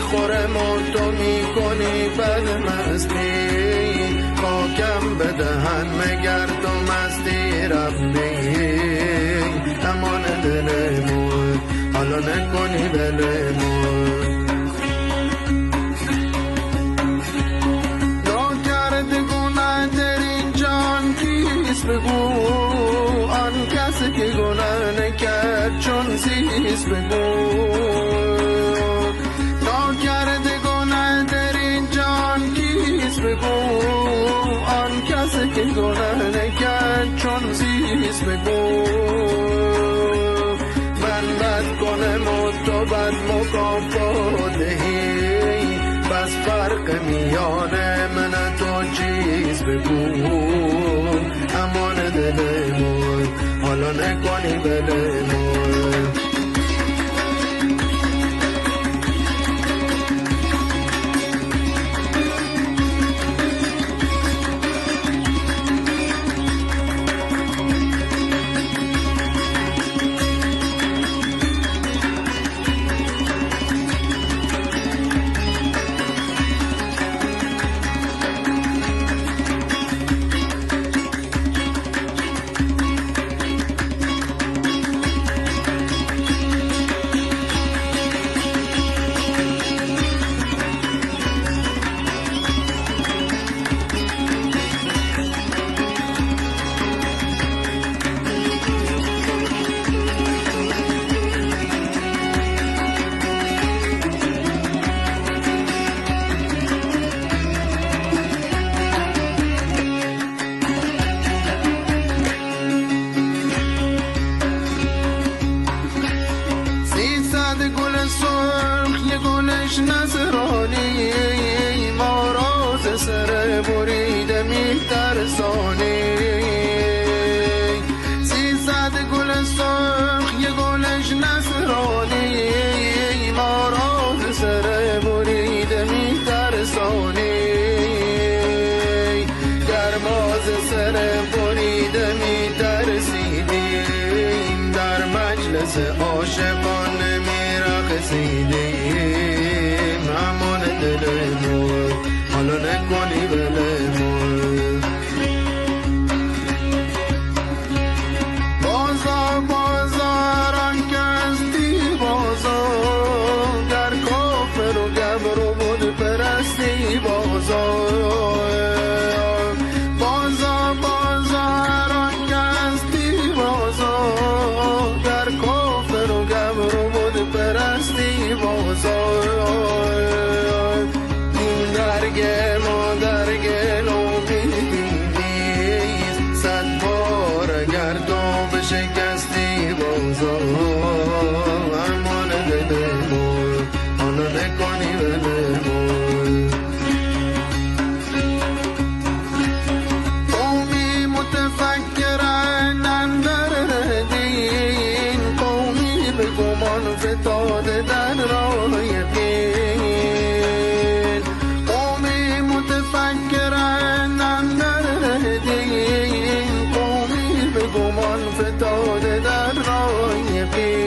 میخورم و تو میکنی بدمستی خاکم بدهن مگر تو مستی ربی امان دلمون حالا نکنی بلمون ناکرده گناه در این جان کیست بگو آن کسی که گناه نکرد چون زیست بگو ناکرده گناه در این جان کیست بگو آن کسی که گناه نکرد چون زیست بگو من بد کنم و تو بد مکافات دهی بس فرق میان من تو چیز بگو امان دلمون حالا نکنی بلمون نظرانی ما راز سر بریده میترسانی 300 گل سرخ یه گلش نظرانی ما راز سر بریده میترسانی گرماز سر بریده میترسیدیم در مجلس عاشقان میرقصیدیم امان دلمون حالا نکنی بلمون بازار بازاران کستی بازار در کافر و گبر و بود پرستی بازار بازار بازاران کستی بازار در کافر و گبر و بود پرستی بازار شکستی بازار امان دلمون حالا نکنی بلمون قومی متفکرن اندر دین قومی به گمان فتاده در راه یقین قومی متفکرن اندر دین قومی به گمان فتاده در راه یقین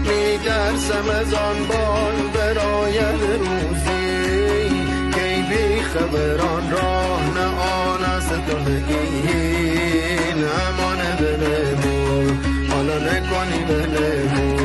میترسم از آن بال براید روزی که بی خبران راه نه آن است تو نگین امان دلمون حالا نکنی بلمون